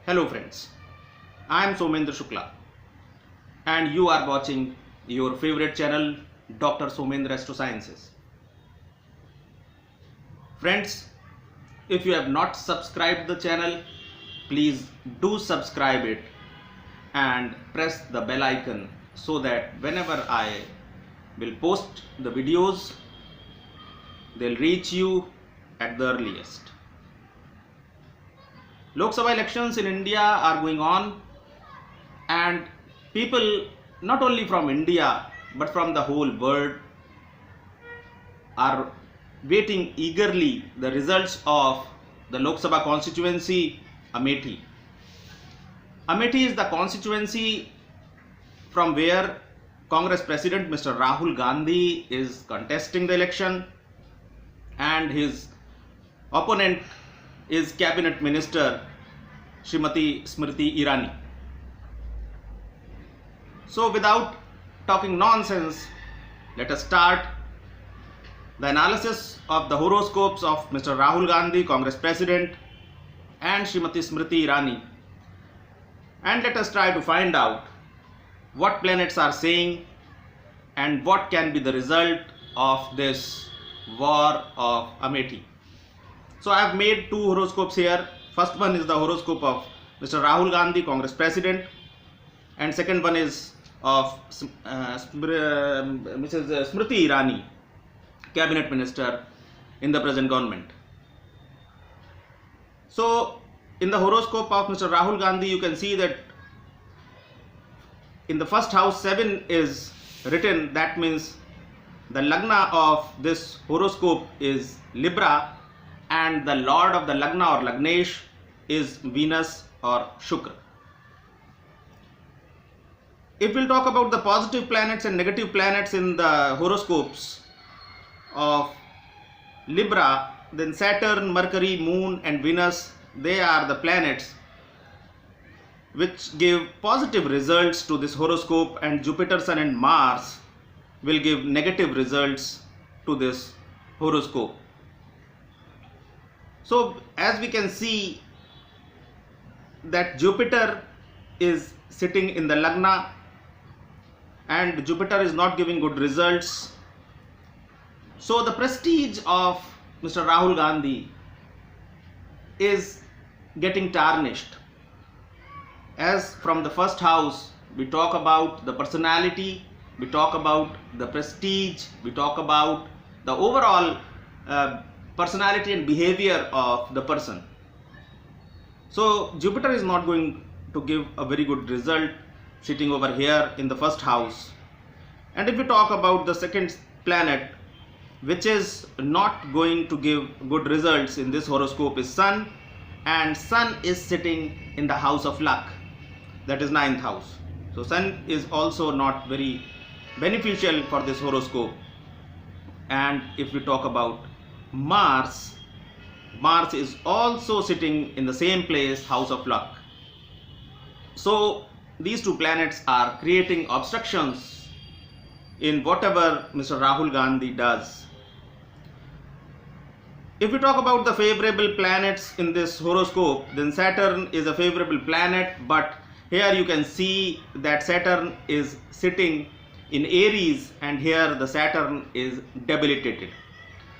Hello friends, I am Somendra Shukla and you are watching your favorite channel drsomendraastrosciences. Friends, if you have not subscribed the channel, please do subscribe it and press the bell icon so that whenever I will post the videos, they'll reach you at the earliest. Lok Sabha elections in India are going on and people not only from India but from the whole world are waiting eagerly the results of the Lok Sabha constituency Amethi. Amethi is the constituency from where Congress President Mr. Rahul Gandhi is contesting the election and his opponent is Cabinet Minister Mrs.Smriti Irani. So without talking nonsense, let us start the analysis of the horoscopes of Mr. Rahul Gandhi, Congress President, and Mrs.Smriti Irani, and let us try to find out what planets are saying and what can be the result of this war of Amethi. So I have made two horoscopes here. First one is the horoscope of Mr. Rahul Gandhi, Congress President, and second one is of Mrs. Smriti Irani, Cabinet Minister in the present government. So in the horoscope of Mr. Rahul Gandhi, you can see that in the first house 7 is written. That means the Lagna of this horoscope is Libra, and the Lord of the Lagna or Lagnesh is Venus or Shukra. If we'll talk about the positive planets and negative planets in the horoscopes of Libra, then Saturn, Mercury, Moon and Venus, they are the planets which give positive results to this horoscope, and Jupiter, Sun and Mars will give negative results to this horoscope. So as we can see that Jupiter is sitting in the Lagna and Jupiter is not giving good results. So the prestige of Mr. Rahul Gandhi is getting tarnished. As from the first house, we talk about the personality, we talk about the prestige, we talk about the overall personality and behavior of the person. So Jupiter is not going to give a very good result sitting over here in the first house. And if we talk about the second planet which is not going to give good results in this horoscope is Sun, and Sun is sitting in the house of luck, that is 9th house. So Sun is also not very beneficial for this horoscope. And if we talk about Mars is also sitting in the same place, house of luck. So these two planets are creating obstructions in whatever Mr. Rahul Gandhi does. If we talk about the favorable planets in this horoscope, then Saturn is a favorable planet, but here you can see that Saturn is sitting in Aries and here the Saturn is debilitated.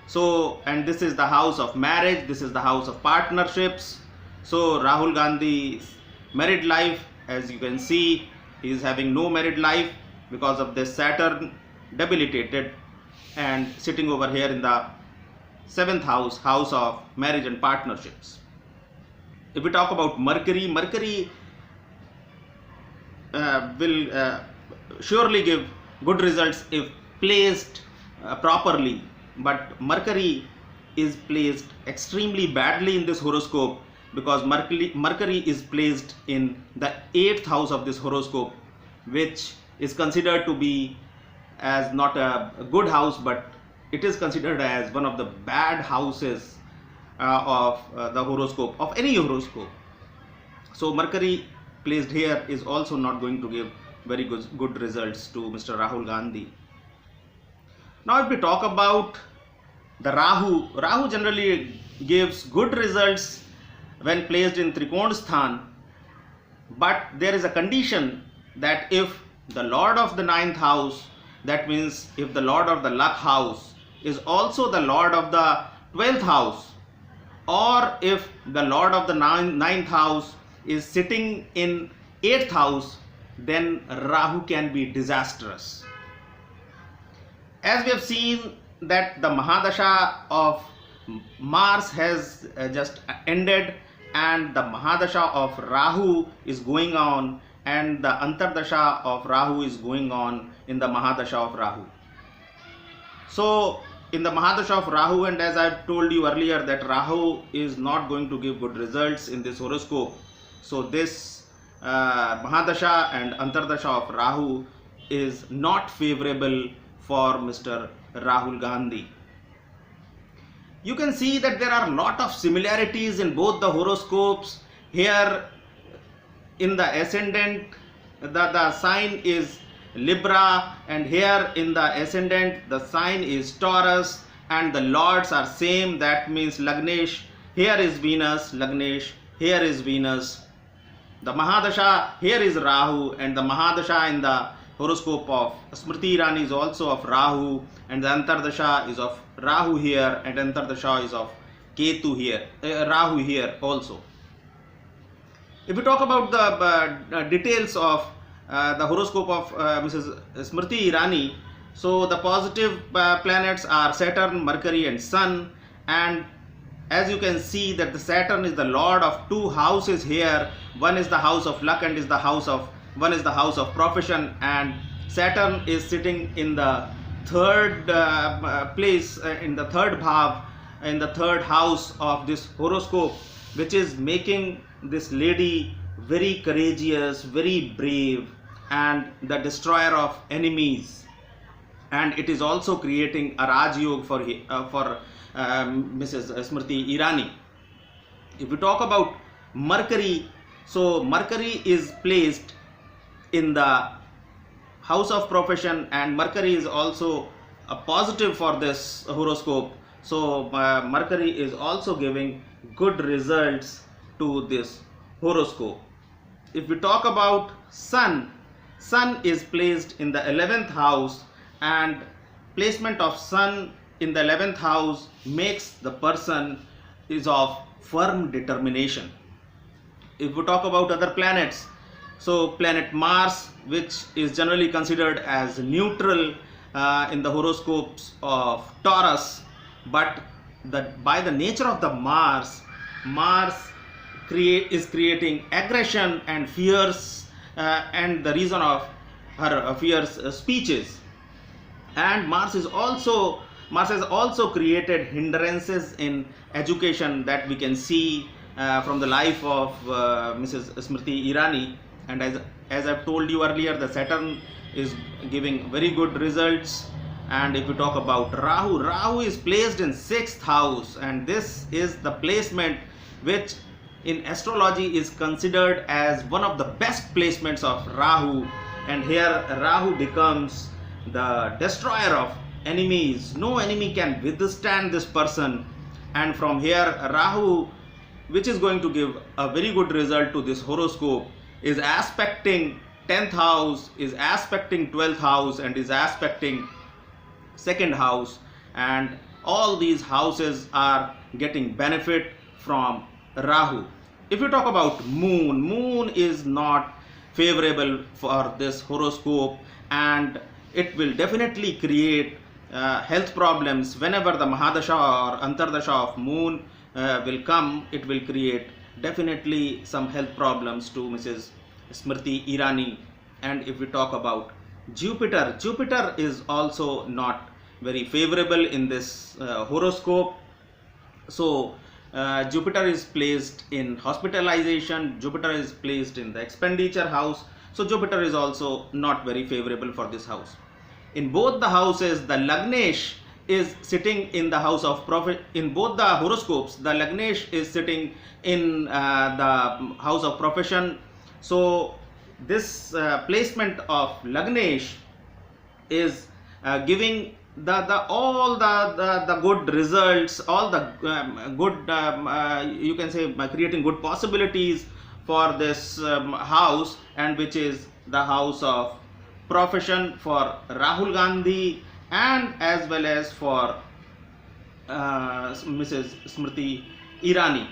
So, and this is the house of marriage, this is the house of partnerships. So Rahul Gandhi's married life, as you can see, he is having no married life because of this Saturn debilitated and sitting over here in the 7th house, house of marriage and partnerships. If we talk about Mercury will surely give good results if placed properly, but Mercury is placed extremely badly in this horoscope because Mercury is placed in the 8th house of this horoscope, which is considered to be as not a good house, but it is considered as one of the bad houses of the horoscope, of any horoscope. So Mercury placed here is also not going to give very good results to Mr. Rahul Gandhi. Now if we talk about the Rahu generally gives good results when placed in Trikon Sthan, but there is a condition that if the lord of the ninth house, that means if the lord of the luck house is also the lord of the 12th house, or if the lord of the ninth house is sitting in 8th house, then Rahu can be disastrous. As we have seen that the Mahadasha of Mars has just ended, and the Mahadasha of Rahu is going on, and the Antardasha of Rahu is going on in the Mahadasha of Rahu. So in the Mahadasha of Rahu, and as I told you earlier that Rahu is not going to give good results in this horoscope, so this Mahadasha and Antardasha of Rahu is not favorable for Mr. Rahul Gandhi. You can see that there are a lot of similarities in both the horoscopes. Here in the ascendant, the sign is Libra, and here in the ascendant the sign is Taurus, and the lords are same, that means Lagnesh. Here is Venus, Lagnesh, here is Venus. The Mahadasha here is Rahu, and the Mahadasha in the horoscope of smritiirani is also of Rahu, and the Antardasha is of Rahu here, and Antardasha is of Ketu here, Rahu here also. If we talk about the details of the horoscope of Mrs.Smriti Irani, so the positive planets are Saturn, Mercury and Sun, and as you can see that the Saturn is the lord of two houses here. One is the house of luck and one is the house of profession, and Saturn is sitting in the third place, in the third bhav, in the third house of this horoscope, which is making this lady very courageous, very brave, and the destroyer of enemies. And it is also creating a Raj Yoga for Mrs. Smriti Irani. If we talk about Mercury, so Mercury is placed in the house of profession, and Mercury is also a positive for this horoscope. So Mercury is also giving good results to this horoscope. If we talk about Sun, Sun is placed in the 11th house, and placement of Sun in the 11th house makes the person is of firm determination. If we talk about other planets, so planet Mars, which is generally considered as neutral in the horoscopes of Taurus, but by the nature of the Mars is creating aggression and fears, and the reason of her fierce speeches. And Mars has also created hindrances in education that we can see from the life of Mrs. Smriti Irani. And as I've told you earlier, the Saturn is giving very good results. And if we talk about Rahu, Rahu is placed in 6th house, and this is the placement which in astrology is considered as one of the best placements of Rahu. And here Rahu becomes the destroyer of enemies. No enemy can withstand this person. And from here Rahu, which is going to give a very good result to this horoscope, is aspecting 10th house, is aspecting 12th house, and is aspecting 2nd house, and all these houses are getting benefit from Rahu. If you talk about Moon, Moon is not favorable for this horoscope, and it will definitely create health problems. Whenever the Mahadasha or Antardasha of Moon will come, it will create definitely some health problems to Mrs. Smriti Irani. And if we talk about Jupiter, Jupiter is also not very favorable in this horoscope. So Jupiter is placed in hospitalization, Jupiter is placed in the expenditure house. So Jupiter is also not very favorable for this house. In both the houses, the Lagnesh is sitting in the house of profit. In both the horoscopes, the Lagnesh is sitting in the house of profession. So this placement of Lagnesh is giving all the good results, all the good you can say creating good possibilities for this house, and which is the house of profession for Rahul Gandhi and as well as for Mrs.Smriti Irani.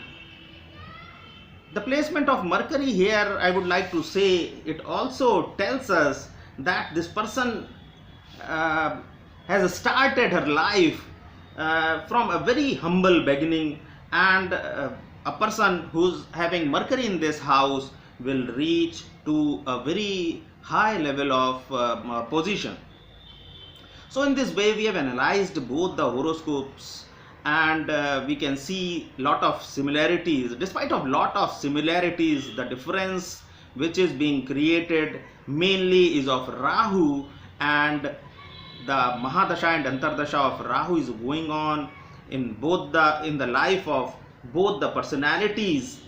The placement of Mercury here, I would like to say, it also tells us that this person has started her life from a very humble beginning, and a person who's having Mercury in this house will reach to a very high level of position. So in this way we have analyzed both the horoscopes, and we can see lot of similarities. Despite of lot of similarities, the difference which is being created mainly is of Rahu, and the Mahadasha and Antardasha of Rahu is going on in the life of both the personalities.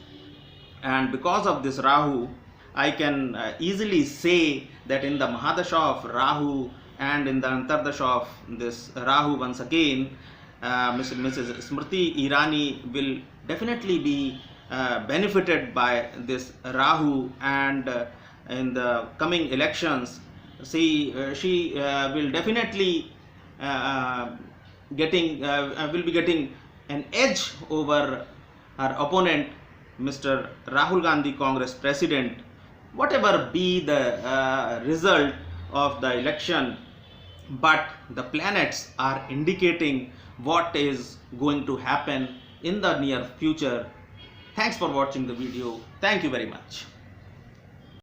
And because of this Rahu, I can easily say that in the Mahadasha of Rahu and in the Antardasha of this Rahu, once again Mrs. Smriti Irani will definitely be benefited by this Rahu, and in the coming elections she will definitely will be getting an edge over her opponent, Mr. Rahul Gandhi, Congress President. Whatever be the result of the election, but the planets are indicating what is going to happen in the near future. Thanks for watching the video. Thank you very much.